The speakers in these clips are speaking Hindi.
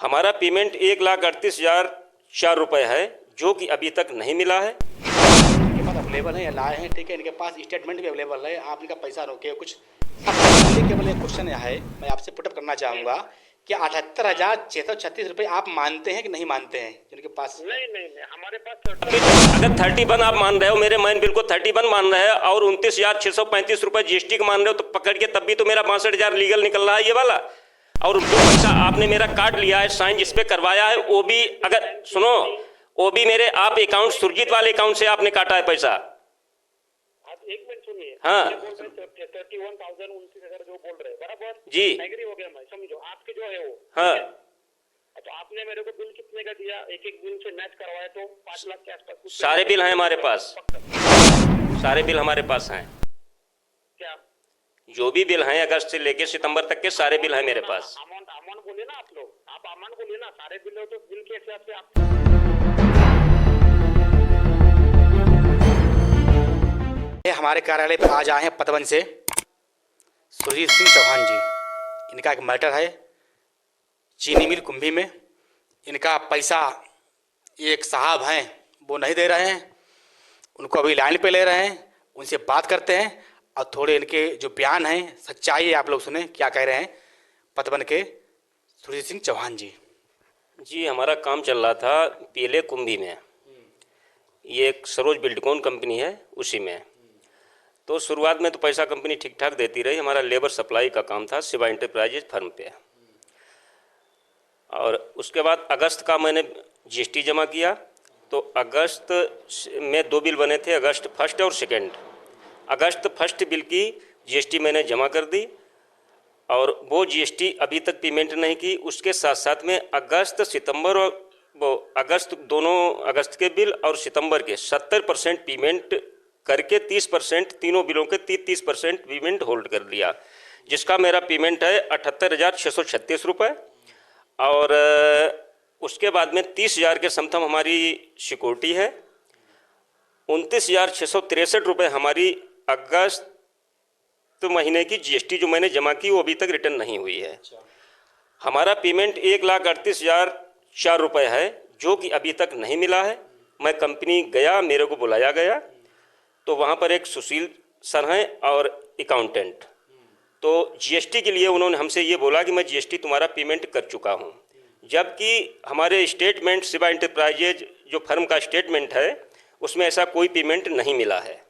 हमारा पेमेंट 1,38,004 है, जो कि अभी तक नहीं मिला है। इनके पास अवेलेबल है या लाए हैं, ठीक है, इनके पास स्टेटमेंट भी अवेलेबल है, आप इनका पैसा रोके कुछ। अब केवल एक क्वेश्चन है, मैं आपसे पुटअप करना चाहूँगा कि 78,636 रुपये आप मानते हैं कि नहीं मानते हैं जिनके पास? नहीं नहीं नहीं, हमारे पास अगर 31 आप मान रहे हो, मेरे मैन बिल को 31 मान रहे हैं और 29,635 रुपये जीएसटी का मान रहे हो, तो पकड़ के तब भी तो मेरा 62,000 लीगल निकल रहा है ये वाला। और जो पैसा आपने मेरा काट लिया है, साइन जिस पे करवाया है, वो भी अगर सुनो, वो भी मेरे आप अकाउंट सुरजीत वाले अकाउंट से आपने काटा है पैसा। आप एक मिनट सुनिए। हाँ 31,29,000 जो बोल रहे हैं बराबर जी, एग्री हो गया, मैं समझो आपके जो है वो। हाँ तो आपने मेरे को बिल कितने का दिया, एक एक बिल से मैच करवाया तो 5 लाख के आसपास कुछ सारे बिल हैं हमारे पास, सारे बिल हमारे पास हैं। क्या जो भी बिल हैं अगस्त से लेके सितंबर तक के सारे बिल हैं मेरे पास। अमाउंट अमाउंट बोलिए ना, आप लोग आप अमाउंट बोलिए ना, सारे बिल हो तो बिल के हिसाब से आप। हमारे कार्यालय पर आज आए हैं पतवन से सुरजीत सिंह चौहान जी। इनका एक मैटर है चीनी मिल कुंभी में। इनका पैसा एक साहब हैं वो नहीं दे रहे हैं, उनको अभी लाइन पे ले रहे हैं, उनसे बात करते हैं और थोड़े इनके जो बयान हैं सच्चाई है आप लोग सुने क्या कह रहे हैं पतवन के सुरजीत सिंह चौहान जी। जी, हमारा काम चल रहा था पीले कुंभी में, ये एक सरोज बिल्डकॉन कंपनी है उसी में। तो शुरुआत में तो पैसा कंपनी ठीक ठाक देती रही, हमारा लेबर सप्लाई का काम था शिवा इंटरप्राइजेज फर्म पे। और उसके बाद अगस्त का मैंने जीएसटी जमा किया, तो अगस्त में 2 बिल बने थे, अगस्त फर्स्ट और सेकंड। अगस्त फर्स्ट बिल की जीएसटी मैंने जमा कर दी और वो जीएसटी अभी तक पेमेंट नहीं की। उसके साथ साथ में अगस्त सितंबर और वो अगस्त दोनों अगस्त के बिल और सितंबर के 70% पेमेंट करके 30% तीनों बिलों के 30% पेमेंट होल्ड कर लिया, जिसका मेरा पेमेंट है 78,636 रुपये। और उसके बाद में 30,000 के समथम हमारी सिक्योरिटी है। 29,663 रुपये हमारी अगस्त महीने की जीएसटी जो मैंने जमा की वो अभी तक रिटर्न नहीं हुई है। हमारा पेमेंट 1,38,004 रुपये है, जो कि अभी तक नहीं मिला है। मैं कंपनी गया, मेरे को बुलाया गया, तो वहाँ पर एक सुशील सर हैं और अकाउंटेंट। तो जीएसटी के लिए उन्होंने हमसे ये बोला कि मैं जीएसटी तुम्हारा पेमेंट कर चुका हूँ, जबकि हमारे स्टेटमेंट शिवा इंटरप्राइजेज जो फर्म का स्टेटमेंट है उसमें ऐसा कोई पेमेंट नहीं मिला है।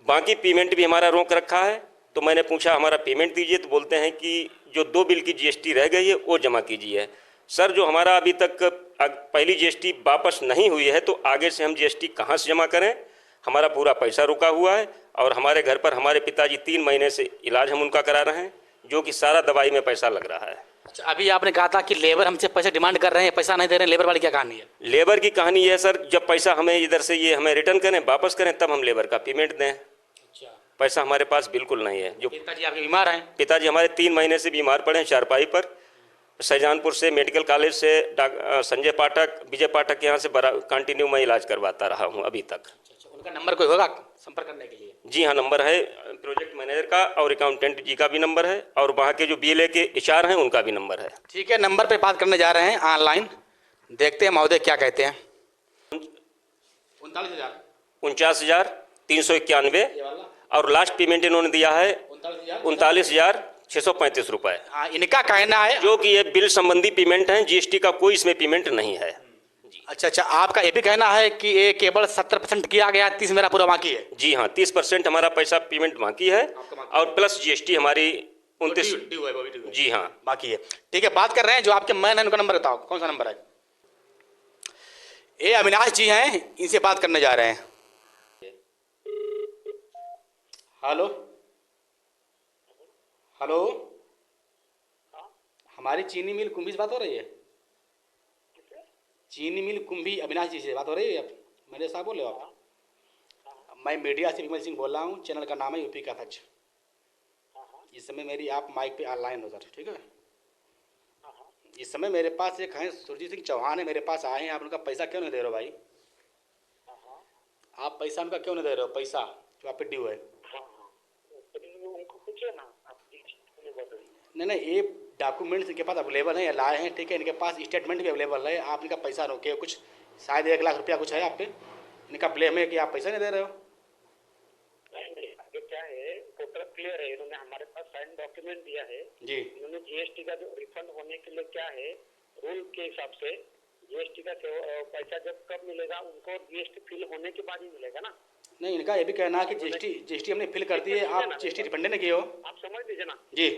बाकी पेमेंट भी हमारा रोक रखा है। तो मैंने पूछा हमारा पेमेंट दीजिए, तो बोलते हैं कि जो 2 बिल की जीएसटी रह गई है वो जमा कीजिए। सर, जो हमारा अभी तक पहली जीएसटी वापस नहीं हुई है, तो आगे से हम जीएसटी कहाँ से जमा करें? हमारा पूरा पैसा रुका हुआ है और हमारे घर पर हमारे पिताजी 3 महीने से इलाज हम उनका करा रहे हैं, जो कि सारा दवाई में पैसा लग रहा है। अच्छा, अभी आपने कहा था कि लेबर हमसे पैसे डिमांड कर रहे हैं, पैसा नहीं दे रहे हैं, लेबर वाली क्या कहानी है? लेबर की कहानी है सर, जब पैसा हमें इधर से ये हमें रिटर्न करें, वापस करें, तब हम लेबर का पेमेंट दें। अच्छा, पैसा हमारे पास बिल्कुल नहीं है। जो पिताजी आपके बीमार हैं? पिताजी हमारे 3 महीने से बीमार पड़े हैं चारपाई पर। शाहजहानपुर से मेडिकल कॉलेज से संजय पाठक, विजय पाठक के यहाँ से बड़ा कंटिन्यू मैं इलाज करवाता रहा हूँ अभी तक। अच्छा, उनका नंबर कोई होगा संपर्क करने के लिए? जी हाँ, नंबर है प्रोजेक्ट मैनेजर का और अकाउंटेंट जी का भी नंबर है और वहाँ के जो बीएलए के एचआर हैं उनका भी नंबर है। ठीक है, नंबर पे बात करने जा रहे हैं ऑनलाइन, देखते हैं महोदय क्या कहते हैं। 39,000 49,391 और लास्ट पेमेंट इन्होंने दिया है 39,635 रुपये। हाँ, इनका कहना है जो कि ये बिल संबंधी पेमेंट है, जीएसटी का कोई इसमें पेमेंट नहीं है। अच्छा अच्छा, आपका ये भी कहना है कि ये केवल 70% किया गया, 30 मेरा पूरा बाकी है? जी हाँ, 30% हमारा पैसा पेमेंट बाकी है और प्लस जीएसटी हमारी 29। जी हाँ, बाकी है। ठीक है, बात कर रहे हैं जो आपके मैन है, उनका नंबर बताओ, कौन सा नंबर है? ये अविनाश जी हैं, इनसे बात करने जा रहे हैं। हेलो हेलो, हमारी चीनी मिल कुंभी से बात हो रही है? चीनी मिल कुंभी अविनाश जी से बात हो रही है? मैंने साहब बोले आप? मैं मीडिया से विमल सिंह बोल रहा हूँ, चैनल का नाम है यूपी का सच। इस समय मेरी आप माइक पे ऑनलाइन हो सर, ठीक है? इस समय मेरे पास एक हैं सुरजीत सिंह चौहान है, मेरे पास आए हैं। आप उनका पैसा क्यों नहीं दे रहे हो भाई? आप पैसा उनका क्यों नहीं दे रहे हो? पैसा जो आप पे ड्यू है। नहीं नहीं, ये डॉक्यूमेंट्स इनके पास अवेलेबल हैं या लाए हैं, ठीक है। इनके पास स्टेटमेंट भी अवेलेबल है। आप इनका पैसा रोके कुछ, शायद 1 लाख रुपया कुछ है आप पे, इनका ब्लेम है कि आप पैसा नहीं दे रहे हो। नहीं नहीं, आगे क्या है, टोटल क्लियर है। इन्होंने हमारे पास साइन डॉक्यूमेंट दिया है जी इन्होंने जीएसटी का जो रिफंड होने के लिए क्या है रूल के हिसाब से जीएसटी का पैसा जब कब मिलेगा उनको जीएसटी फिल होने के बाद ही मिलेगा ना। नहीं, इनका ये भी कहना है कि जीएसटी हमने फिल कर दी है, आप जीएसटी रिफंड नहीं किए हो। आप समझ लीजिए ना। जी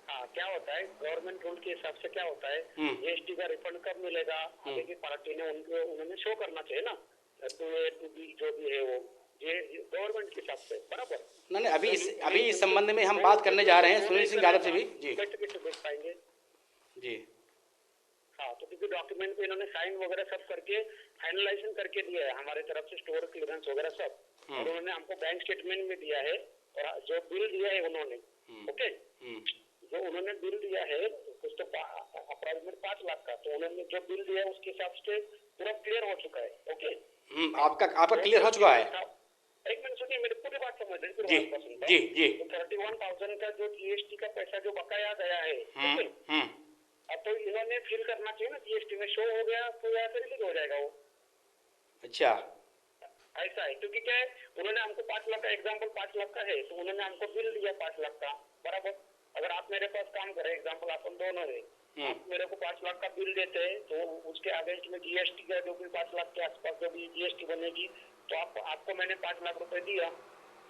हाँ, क्या होता है गवर्नमेंट रूल के हिसाब से क्या होता है जीएसटी का रिफंड कब मिलेगा आगे की पार्टी ने उन्होंने शो करना चाहिए ना, टू बी जो भी है वो ये गवर्नमेंट के हिसाब से बराबर। नहीं, अभी इस संबंध में हम बात करने जा रहे हैं सुनील सिंह यादव से भी। जी कैसे देख पाएंगे जी हाँ, तो क्योंकि डॉक्यूमेंट पे इन्होंने साइन वगैरह सब करके फाइनलाइजेशन करके दिया है हमारे तरफ से, स्टोर क्लियरेंस वगैरह सब, और उन्होंने हमको बैंक स्टेटमेंट में दिया है और जो बिल दिया है उन्होंने, ओके, जो उन्होंने बिल दिया है कुछ तो अप्रोक्सीमेट 5 लाख का, तो उन्होंने जो बिल दिया है उसके हिसाब से पूरा क्लियर हो चुका है। ओके, आपका क्लियर हो चुका है। एक मिनट सुनिए, मेरी पूरी बात समझ रही जी जी जी 31,000 का जो जीएसटी का पैसा जो बकाया गया है, अब तो इन्होंने फिल करना चाहिए ना, जीएसटी में शो हो गया तो यहाँ से रिलीज हो जाएगा वो। अच्छा, ऐसा है क्योंकि क्या है उन्होंने हमको 5 लाख का एग्जाम्पल 5 लाख का है तो उन्होंने हमको बिल दिया 5 लाख का बराबर। अगर आप मेरे पास काम करें एग्जाम्पल अपन दोनों है, आप मेरे को 5 लाख का बिल देते हैं तो उसके अगेंस्ट में जीएसटी का जो भी 5 लाख के आसपास जो भी जीएसटी बनेगी तो आपको मैंने 5 लाख रुपए दिया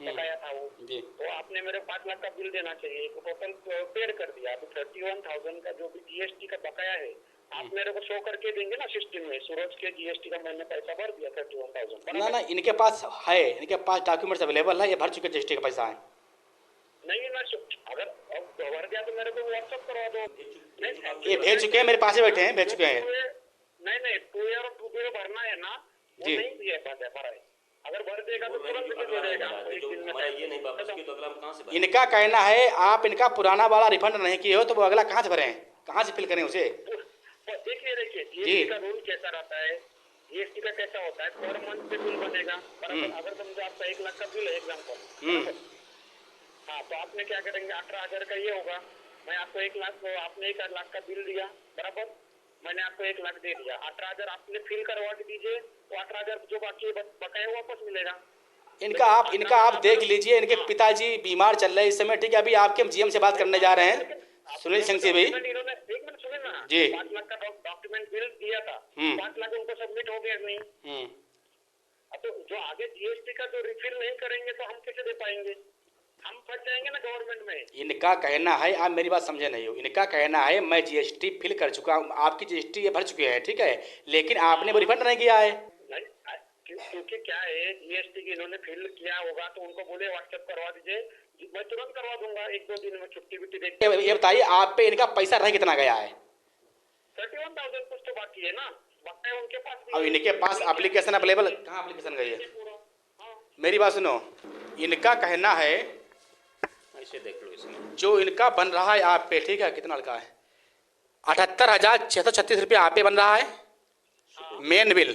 बताया था वो, तो आपने मेरे 5 लाख का बिल देना चाहिए, तो टोटल पेड कर दिया। अभी 31,000 का जो भी जीएसटी का बकाया है आप मेरे को शो करके देंगे ना सिस्टम में, सूरज के जीएसटी का मैंने पैसा भर दिया 31,000। ना इनके पास है, इनके पास डॉक्यूमेंट्स अवेलेबल है, ये भर चुके जीएसटी का पैसा है। नहीं ना, अगर भर गया तो मेरे को व्हाट्सएप करवा दो। ये भेज चुके हैं, मेरे पास ही बैठे हैं, भेज चुके हैं। नहीं 2 ईयर और 2 ईयर भरना है ना, वो जी नहीं दिया भरा है। अगर भर देगा तो तुरंत रिलीज हो जाएगा। ये नहीं वापस की तो अगला हम कहाँ से भरें? इनका कहना है आप इनका पुराना वाला रिफंड नहीं किए हो तो वो अगला कहाँ से भरें, कहाँ से फिल करें उसे। देखिए जीएसटी का रूल कैसा रहता है, जीएसटी का कैसा होता है, पर मंथ पे बिल बनेगा बराबर। अगर समझो आपका 1 लाख का बिल है एग्जाम्पल, हाँ, तो आपने क्या करेंगे 18,000 का ये होगा, मैं आपको 1 लाख, आपने 1 लाख का बिल दिया बराबर, मैंने आपको 1 लाख दे दिया, 18,000 आपने फिल करवा के दीजिए तो 18,000 जो बाकी बकाया वापस मिलेगा। इनका आप देख लीजिए, इनके पिताजी बीमार चल रहे हैं इस समय, ठीक है। अभी आपके हम जीएम से बात करने जा रहे हैं सुनील सिंह से भी। इन्होंने 1 मिनट सुने ना जी 5 लाख का डॉक्यूमेंट बिल दिया था, 5 लाख उनको सबमिट हो गया नहीं, अब तो जो आगे जीएसटी का जो रिफिल नहीं करेंगे तो हम कैसे दे पाएंगे, हम फंस जाएंगे ना गवर्नमेंट में। इनका कहना है, आप मेरी बात समझे नहीं हो, इनका कहना है मैं जीएसटी फिल कर चुका हूँ, आपकी जीएसटी ये भर चुके हैं, ठीक है, लेकिन आपने वो रिफंड नहीं किया है। क्योंकि क्या है जीएसटी की इन्होंने फिल किया होगा तो उनको बोले व्हाट्सएप करवा दीजिए, मैं तुरंत करवा दूंगा 1-2 दिन में, छुट्टी बिट्टी देख। ये बताइए आप पे इनका पैसा रह कितना गया है। 31,000 कुछ तो बाकी है ना, बकाया उनके पास। अब इनके पास एप्लीकेशन अवेलेबल, कहाँ एप्लीकेशन गई है, मेरी बात सुनो। इनका कहना है ऐसे देख लो इसमें जो इनका बन रहा है आप पे, ठीक है, कितना लड़का है 78,636 रुपये आप पे बन रहा है मेन बिल,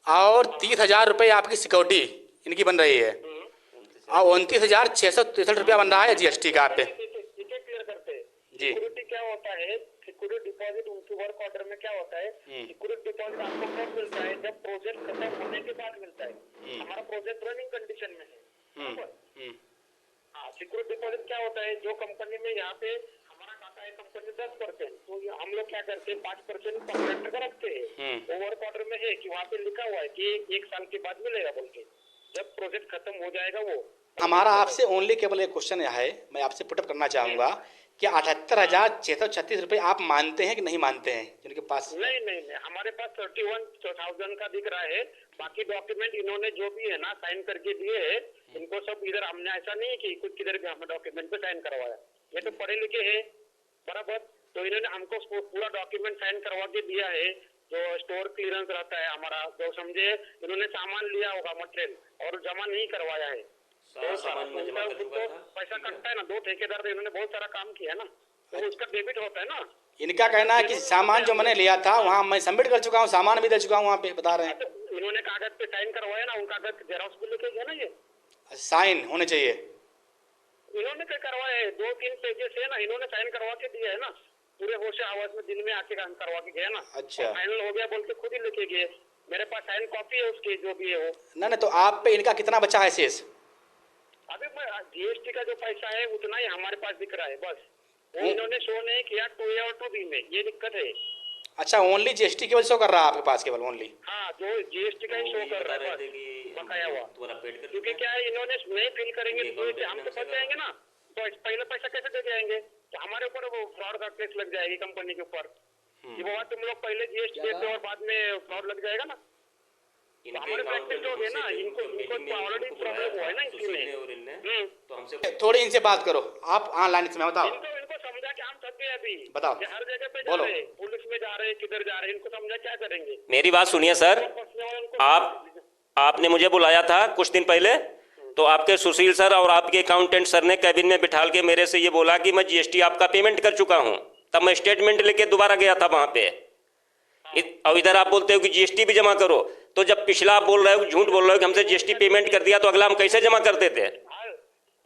और 30,000 रुपये आपकी सिक्योरिटी इनकी बन रही है, और 29,663 रुपया बन रहा है जीएसटी का आप पे। क्लियर करते हैं जी सिक्योरिटी क्या होता है, सिक्योरिटी डिपॉजिट उनके वर्क ऑर्डर में क्या होता है, सिक्योरिटी डिपॉजिट आपको कब मिलता है, जब प्रोजेक्ट खत्म होने के बाद मिलता है। हमारा प्रोजेक्ट रनिंग कंडीशन में है। हाँ, सिक्योरिटी डिपॉजिट क्या होता है, जो कंपनी में यहाँ पे हमारा खाता है कंपनी 10%, तो हम लोग क्या करते हैं 5% कॉन्ट्रैक्टर का रखते हैं, वो वर्क ऑर्डर में है कि वहाँ पे लिखा हुआ है कि 1 साल के बाद मिलेगा बोल के, जब प्रोजेक्ट खत्म हो जाएगा वो। हमारा आपसे ओनली केवल एक क्वेश्चन है, मैं आपसे पुटअप करना चाहूँगा कि 78,636 रुपये आप मानते हैं कि नहीं मानते हैं जिनके पास। नहीं, हमारे पास 31,000 का दिख रहा है, बाकी डॉक्यूमेंट इन्होंने जो भी है ना साइन करके दिए है, इनको सब इधर हमने ऐसा नहीं कि कुछ किधर भी हमने डॉक्यूमेंट पे साइन करवाया, ये तो पढ़े लिखे है बराबर, तो इन्होंने हमको पूरा डॉक्यूमेंट साइन करवा के दिया है, जो स्टोर क्लियरेंस रहता है हमारा, जो समझे इन्होंने सामान लिया होगा मटेरियल और जमा नहीं करवाया है, तो पैसा कटता है ना, 2 ठेकेदार इन्होंने बहुत सारा काम किया ना, तो उसका डेबिट होता है ना। इनका कहना है कि सामान जो मैंने लिया था वहाँ मैं सबमिट कर चुका हूँ, सामान भी दे चुका हूँ, वहाँ पे बता रहे हैं। तो इन्होंने कागज पे साइन करवाया ना, उन कागज जेरॉक्स भी लेके गया ना, ये साइन होने चाहिए। इन्होंने क्या करवाया है, 2-3 पेजेस है ना, इन्होंने साइन करवा के दिया है ना, पूरे होश आवाज में दिन में आके काम करवा के गया ना। अच्छा। फाइनल हो गया बोल के खुद ही लेके गए, मेरे पास साइन कॉपी है उसकी, जो भी है वो। ना तो आप पे इनका कितना बचा है शेष? अभी जीएसटी का जो पैसा है उतना ही हमारे पास दिख रहा है बस, वो इन्होंने शो नहीं किया 2A और 2B में, ये दिक्कत है। अच्छा, ओनली जीएसटी केवल शो कर रहा है आपके पास, केवल ओनली? हाँ, जो जीएसटी का ही शो कर रहा है बस, बकाया हुआ। क्योंकि क्या है, इन्होंने नहीं फिल करेंगे तो हम तो फंस जाएंगे ना, तो पहले पैसा कैसे दे जाएंगे, तो हमारे ऊपर वो फ्रॉड का केस लग जाएगी कंपनी के ऊपर कि बाबा तुम लोग पहले जीएसटी देते और बाद में फ्रॉड लग जाएगा ना। तो हमारे प्रैक्टिस जो है ना, इनको ऑलरेडी प्रॉब्लम हुआ है ना इसमें। तो हमसे थोड़ी इनसे बात करो आप ऑनलाइन, इसमें बताओ। इनको समझा कि हम थक गए अभी, बताओ। कि हर जगह पे जा बोलो। रहे हैं, पुलिस में जा रहे हैं, किधर जा रहे हैं, इनको समझा क्या करेंगे। मेरी बात सुनिए सर, आपने मुझे बुलाया था कुछ दिन पहले, तो आपके सुशील सर और आपके अकाउंटेंट सर ने कैबिन में बिठाल के मेरे से ये बोला कि मैं जीएसटी आपका पेमेंट कर चुका हूं। तब मैं स्टेटमेंट लेके दोबारा गया था वहां पे, और इधर आप बोलते हो कि जीएसटी भी जमा करो। तो जब पिछला आप बोल रहे हो, झूठ बोल रहे हो कि हमसे जीएसटी पेमेंट कर दिया, तो अगला हम कैसे जमा करते थे?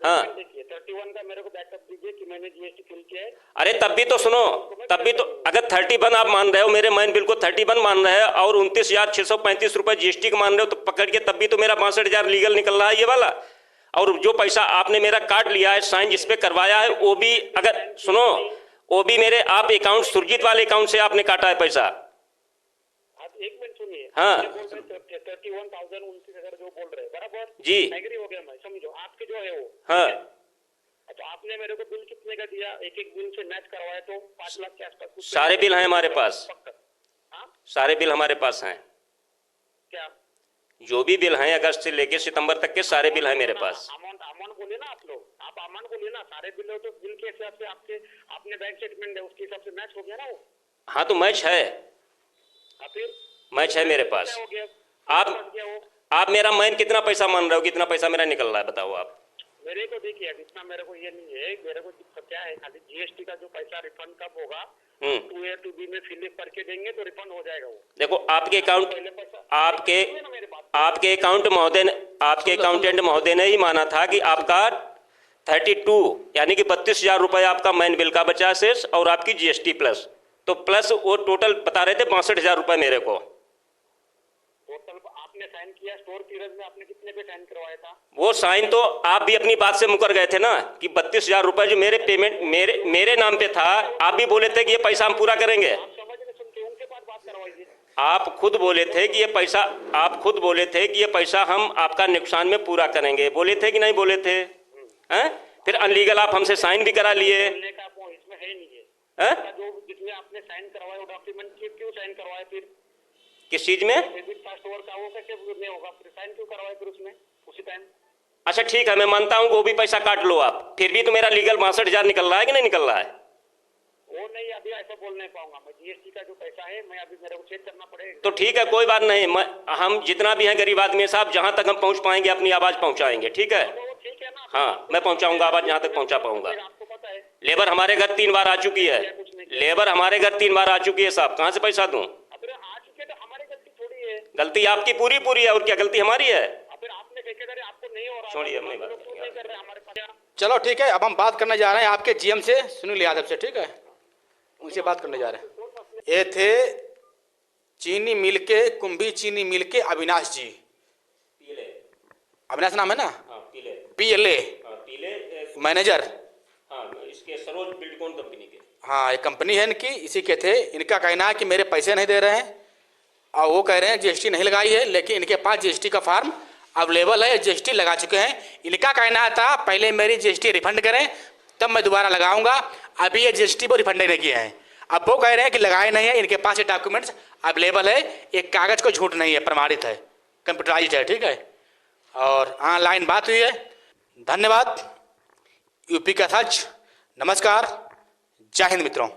हाँ, देखिए 31 का मेरे को बैकअप दीजिए कि मैंने जीएसटी फिल किया है। अरे तब भी तो सुनो, तब भी तो अगर 31 आप मान रहे हो, मेरे मैन बिल को 31 मान रहे हैं और 29,635 रुपए जीएसटी का मान रहे हो, तो पकड़ के तब भी तो मेरा 62,000 लीगल निकल रहा है ये वाला। और जो पैसा आपने मेरा काट लिया है, साइन जिसपे करवाया है, वो भी अगर सुनो, वो भी मेरे आप अकाउंट सुरजीत वाले अकाउंट से आपने काटा है पैसा। आप एक मिनट सुनिए। हाँ। 31,029 जो बोल रहे हैं बराबर जी। एग्री हो गया, मैं समझो आपके जो है वो। हाँ। तो आपने मेरे को बिल कितने का दिया, एक एक बिल से मैच करवाया तो 5 लाख के आसपास कुछ सारे बिल हैं हमारे पास, हाँ? सारे बिल हमारे पास हैं। क्या जो भी बिल हैं अगस्त से लेके सितंबर तक के सारे बिल हैं मेरे पास। अमाउंट बोलिए ना आप लोग, आप अमाउंट बोलिए ना, सारे बिल हो तो बिल के हिसाब से आपके आपने बैंक स्टेटमेंट है उसके हिसाब से मैच हो गया ना वो। हाँ तो मैच है, फिर मैच है मेरे पास। हो गया, आप आप मेरा मैन कितना पैसा मान रहे हो, कितना पैसा मेरा निकल रहा है बताओ आप। मेरे को देखिए अब इतना मेरे को ये नहीं है, मेरे को क्या है खाली जीएसटी का जो पैसा रिफंड कब होगा, 2A 2B में फिल करके देंगे तो रिफंड हो जाएगा वो। देखो आपके अकाउंट, आपके अकाउंट महोदय ने, आपके अकाउंटेंट महोदय ने ही माना था कि आपका 32 यानी कि 32,000 रुपए आपका मैन बिल का बचा शेष, और आपकी जीएसटी प्लस, तो प्लस वो टोटल बता रहे थे 62,000 रुपए मेरे को। टोटल आपने साइन किया, स्टोर पीरियड में आपने कितने पे साइन करवाया था? वो साइन तो आप भी अपनी बात से मुकर गए थे ना कि 32,000 रुपए जो मेरे पेमेंट मेरे नाम पे था, आप भी बोले थे कि ये पैसा हम पूरा करेंगे। आप समझ नहीं सुनते, उनके पास बात करवाइए। आप खुद बोले थे कि ये पैसा, आप खुद बोले थे कि ये पैसा हम आपका नुकसान में पूरा करेंगे, बोले थे कि नहीं बोले थे? हैं? फिर अनलीगल आप हमसे साइन भी करा लिए। बोलने का वो इसमें है नहीं है। जो जिसमें आपने साइन करवाया वो डॉक्यूमेंट क्यों साइन करवाया फिर? किस चीज में? डेबिट फास्ट ओवर का वो कैसे नहीं होगा, फिर साइन क्यों करवाया फिर उसमें उसी टाइम? अच्छा ठीक है, मैं मानता हूँ वो भी पैसा काट लो आप, फिर भी तो मेरा लीगल 62,000 निकल रहा है कि नहीं निकल रहा है? वो नहीं, अभी ऐसा बोल नहीं पाऊंगा मैं। जीएसटी का जो पैसा है मैं अभी मेरे को चेक करना पड़ेगा। तो ठीक है, कोई बात नहीं, हम जितना भी हैं गरीब आदमी साहब, जहां तक हम पहुंच पाएंगे अपनी आवाज पहुंचाएंगे, ठीक है? ठीक है ना। हाँ, मैं पहुंचाऊंगा आवाज जहां तक पहुंचा पाऊंगा। आपको पता है लेबर हमारे घर 3 बार आ चुकी है, लेबर हमारे घर 3 बार आ चुकी है साहब, कहाँ से पैसा दूं? फिर आ चुके तो हमारी गलती थोड़ी है। गलती आपकी पूरी पूरी है, और क्या गलती हमारी है? फिर आपने ठेकेदारी, आपको नहीं हो रहा, छोड़िए, हम नहीं बात नहीं कर रहे हमारे पास। चलो ठीक है, अब हम बात करने जा रहे हैं आपके जीएम से सुनील यादव से, ठीक है? उनसे बात करने जा रहे हैं। ये थे चीनी मिल के, कुंभी चीनी मिल के अविनाश जी। अविनाश नाम है ना? PLA manager. इसके सरोज बिल्डकॉन कंपनी के। हाँ, एक कंपनी है इनकी, इसी के थे। इनका कहना है कि मेरे पैसे नहीं दे रहे हैं, और वो कह रहे हैं जीएसटी नहीं लगाई है, लेकिन इनके पास जीएसटी का फॉर्म अवेलेबल है, जीएसटी लगा चुके हैं। इनका कहना था पहले मेरी जीएसटी रिफंड करें तब मैं दोबारा लगाऊंगा, अभी ये जीएसटी को रिफंड नहीं किए हैं। अब वो कह रहे हैं कि लगाए नहीं है, इनके पास ये डॉक्यूमेंट्स अवेलेबल है, एक कागज़ को झूठ नहीं है, प्रमाणित है, कंप्यूटराइज है, ठीक है? और ऑनलाइन बात हुई है। धन्यवाद। यूपी का सच। नमस्कार, जय हिंद मित्रों।